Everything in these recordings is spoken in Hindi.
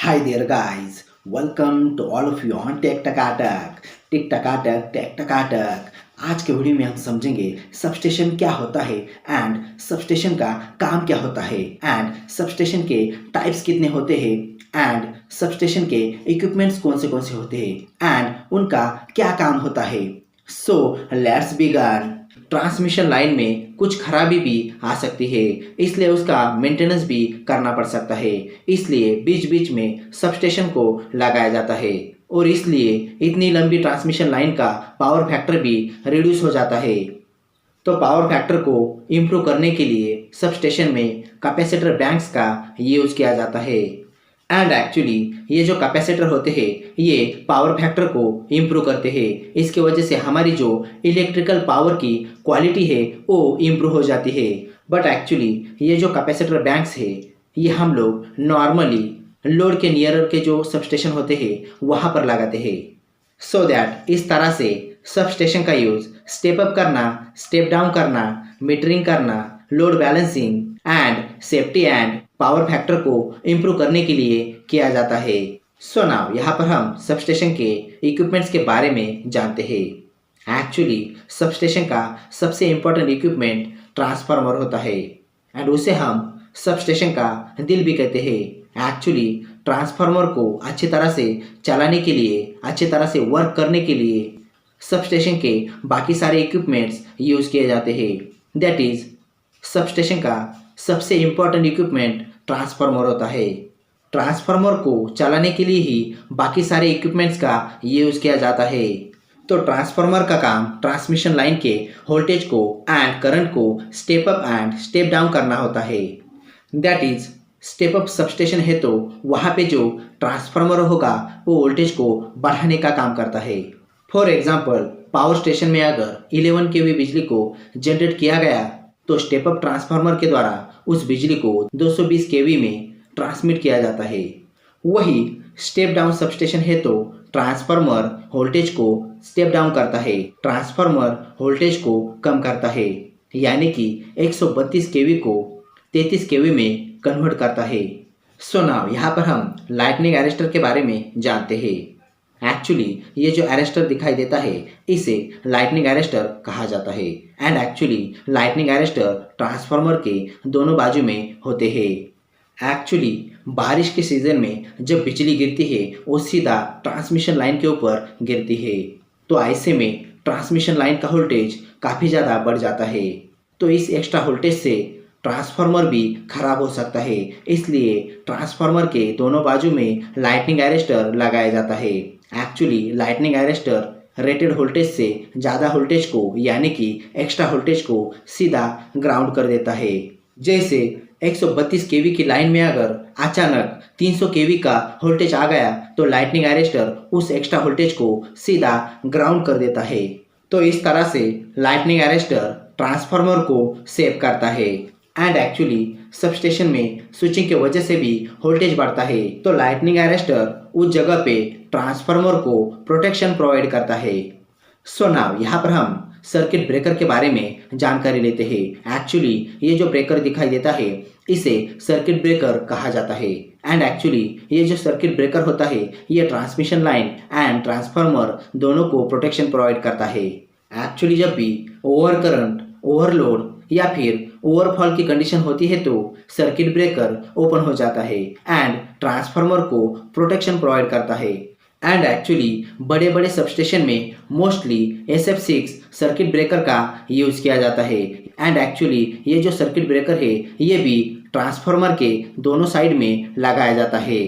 Hi there, guys. Welcome to all of you on Tech Takatak. Tick Takatak tech Takatak. आज के वीडियो में हम समझेंगे सबस्टेशन क्या होता है एंड सबस्टेशन का काम क्या होता है एंड सबस्टेशन के टाइप्स कितने होते हैं एंड सबस्टेशन के इक्विपमेंट्स कौन से होते हैं एंड उनका क्या काम होता है। So let's begin. Transmission line में कुछ खराबी भी आ सकती है, इसलिए उसका मेंटेनेंस भी करना पड़ सकता है। इसलिए बीच बीच में सबस्टेशन को लगाया जाता है और इसलिए इतनी लंबी ट्रांसमिशन लाइन का पावर फैक्टर भी रिड्यूस हो जाता है। तो पावर फैक्टर को इम्प्रूव करने के लिए सबस्टेशन में कैपेसिटर बैंक्स का यूज किया जाता है एंड एक्चुअली ये जो कैपेसिटर होते हैं ये पावर फैक्टर को इम्प्रूव करते हैं। इसके वजह से हमारी जो इलेक्ट्रिकल पावर की क्वालिटी है वो इम्प्रूव हो जाती है। बट एक्चुअली ये जो कैपेसिटर बैंक्स है ये हम लोग नॉर्मली लोड के नियरर के जो सबस्टेशन होते हैं वहाँ पर लगाते हैं। सो दैट इस तरह से सबस्टेशन का यूज स्टेप अप करना, स्टेप डाउन करना, मीटरिंग करना, load balancing and safety and power factor को इम्प्रूव करने के लिए किया जाता है। सो नाउ यहाँ पर हम सबस्टेशन के इक्विपमेंट्स के बारे में जानते हैं। एक्चुअली सबस्टेशन का सबसे इम्पोर्टेंट इक्विपमेंट ट्रांसफार्मर होता है एंड उसे हम सबस्टेशन का दिल भी कहते हैं। एक्चुअली ट्रांसफार्मर को अच्छी तरह से चलाने के लिए, अच्छी तरह से वर्क करने के लिए सबस्टेशन के बाकी सारे इक्विपमेंट्स यूज किए जाते हैं। दैट इज सबस्टेशन का सबसे इम्पोर्टेंट इक्विपमेंट ट्रांसफार्मर होता है। ट्रांसफार्मर को चलाने के लिए ही बाकी सारे इक्विपमेंट्स का यूज किया जाता है। तो ट्रांसफार्मर का काम ट्रांसमिशन लाइन के वोल्टेज को एंड करंट को step up and step down करना होता है। That is step up substation है तो वहाँ पे जो ट्रांसफार्मर होगा वो वोल्टेज को बढ़ाने का काम करता है। फॉर एग्जाम्पल पावर स्टेशन में अगर 11 kV बिजली को जनरेट किया गया तो स्टेप अप ट्रांसफार्मर के द्वारा उस बिजली को 220 kV में ट्रांसमिट किया जाता है। वही स्टेप डाउन सबस्टेशन है तो ट्रांसफार्मर वोल्टेज को स्टेप डाउन करता है, ट्रांसफार्मर वोल्टेज को कम करता है, यानी कि 132 kV को 33 kV में कन्वर्ट करता है। सो नाउ यहाँ पर हम लाइटनिंग अरेस्टर के बारे में जानते हैं। एक्चुअली ये जो अरेस्टर दिखाई देता है इसे लाइटनिंग अरेस्टर कहा जाता है and actually lightning arrester transformer के दोनों बाजू में होते हैं। एक्चुअली बारिश के सीजन में जब बिजली गिरती है वो सीधा ट्रांसमिशन लाइन के ऊपर गिरती है, तो ऐसे में ट्रांसमिशन लाइन का वोल्टेज काफ़ी ज़्यादा बढ़ जाता है। तो इस एक्स्ट्रा वोल्टेज से ट्रांसफार्मर भी खराब हो सकता है, इसलिए ट्रांसफार्मर के दोनों बाजू में लाइटनिंग अरेस्टर लगाया जाता है। Actually lightning arrester rated voltage से ज़्यादा वोल्टेज को यानी कि एक्स्ट्रा वोल्टेज को सीधा ग्राउंड कर देता है। जैसे 132 kV की लाइन में अगर अचानक 300 kV का वोल्टेज आ गया तो लाइटनिंग अरेस्टर उस एक्स्ट्रा वोल्टेज को सीधा ग्राउंड कर देता है। तो इस तरह से लाइटनिंग अरेस्टर ट्रांसफार्मर को सेव करता है एंड एक्चुअली सबस्टेशन में स्विचिंग की वजह से भी वोल्टेज बढ़ता है, तो लाइटनिंग अरेस्टर उस जगह पे ट्रांसफार्मर को प्रोटेक्शन प्रोवाइड करता है। सो नाउ यहाँ पर हम सर्किट ब्रेकर के बारे में जानकारी लेते हैं। एक्चुअली ये जो ब्रेकर दिखाई देता है इसे सर्किट ब्रेकर कहा जाता है एंड एक्चुअली ये जो सर्किट ब्रेकर होता है ये ट्रांसमिशन लाइन एंड ट्रांसफार्मर दोनों को प्रोटेक्शन प्रोवाइड करता है। एक्चुअली जब भी ओवर करंट, ओवरलोड या फिर ओवरफॉल की कंडीशन होती है तो सर्किट ब्रेकर ओपन हो जाता है एंड ट्रांसफार्मर को प्रोटेक्शन प्रोवाइड करता है। एंड एक्चुअली बड़े बड़े सबस्टेशन में मोस्टली SF6 सर्किट ब्रेकर का यूज़ किया जाता है एंड एक्चुअली ये जो सर्किट ब्रेकर है ये भी ट्रांसफार्मर के दोनों साइड में लगाया जाता है।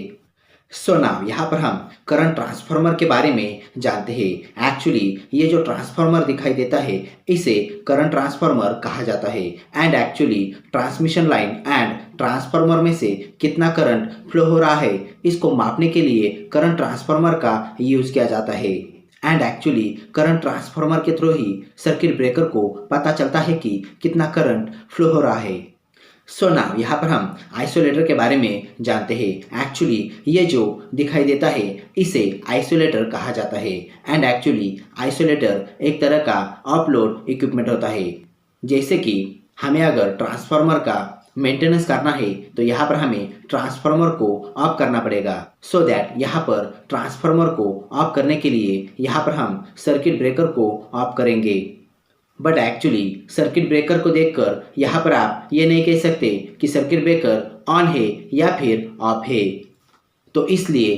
सो नाउ यहाँ पर हम करंट ट्रांसफार्मर के बारे में जानते हैं। एक्चुअली ये जो ट्रांसफार्मर दिखाई देता है इसे करंट ट्रांसफार्मर कहा जाता है and actually transmission line and transformer में से कितना करंट फ्लो हो रहा है इसको मापने के लिए करंट ट्रांसफार्मर का यूज किया जाता है एंड एक्चुअली करंट ट्रांसफार्मर के थ्रू ही सर्किट ब्रेकर को पता चलता है कि कितना करंट फ्लो हो रहा है। सो नाउ यहाँ पर हम आइसोलेटर के बारे में जानते हैं। एक्चुअली ये जो दिखाई देता है इसे आइसोलेटर कहा जाता है एंड एक्चुअली आइसोलेटर एक तरह का अपलोड इक्विपमेंट होता है। जैसे कि हमें अगर ट्रांसफार्मर का मेंटेनेंस करना है तो यहाँ पर हमें ट्रांसफार्मर को ऑफ करना पड़ेगा। सो दैट यहाँ पर ट्रांसफार्मर को ऑफ करने के लिए यहाँ पर हम सर्किट ब्रेकर को ऑफ करेंगे। बट एक्चुअली सर्किट ब्रेकर को देखकर यहाँ पर आप ये नहीं कह सकते कि सर्किट ब्रेकर ऑन है या फिर ऑफ है। तो इसलिए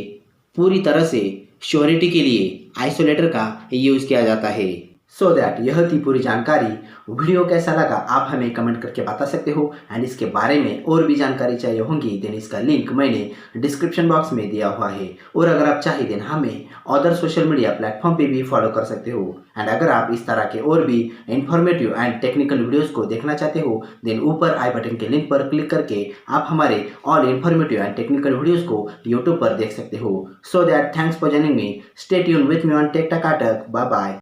पूरी तरह से श्योरिटी के लिए आइसोलेटर का यूज़ किया जाता है। सो दैट यह थी पूरी जानकारी। वीडियो कैसा लगा आप हमें कमेंट करके बता सकते हो एंड इसके बारे में और भी जानकारी चाहिए होंगी देन इसका लिंक मैंने डिस्क्रिप्शन बॉक्स में दिया हुआ है। और अगर आप चाहे देन हमें अदर सोशल मीडिया प्लेटफॉर्म पे भी फॉलो कर सकते हो। एंड अगर आप इस तरह के और भी इंफॉर्मेटिव एंड टेक्निकल वीडियोज़ को देखना चाहते हो देन ऊपर आई बटन के लिंक पर क्लिक करके आप हमारे all informative and technical videos को यूट्यूब पर देख सकते हो। So that thanks for joining me. Stay tune with me on tech टकाटक। Bye bye.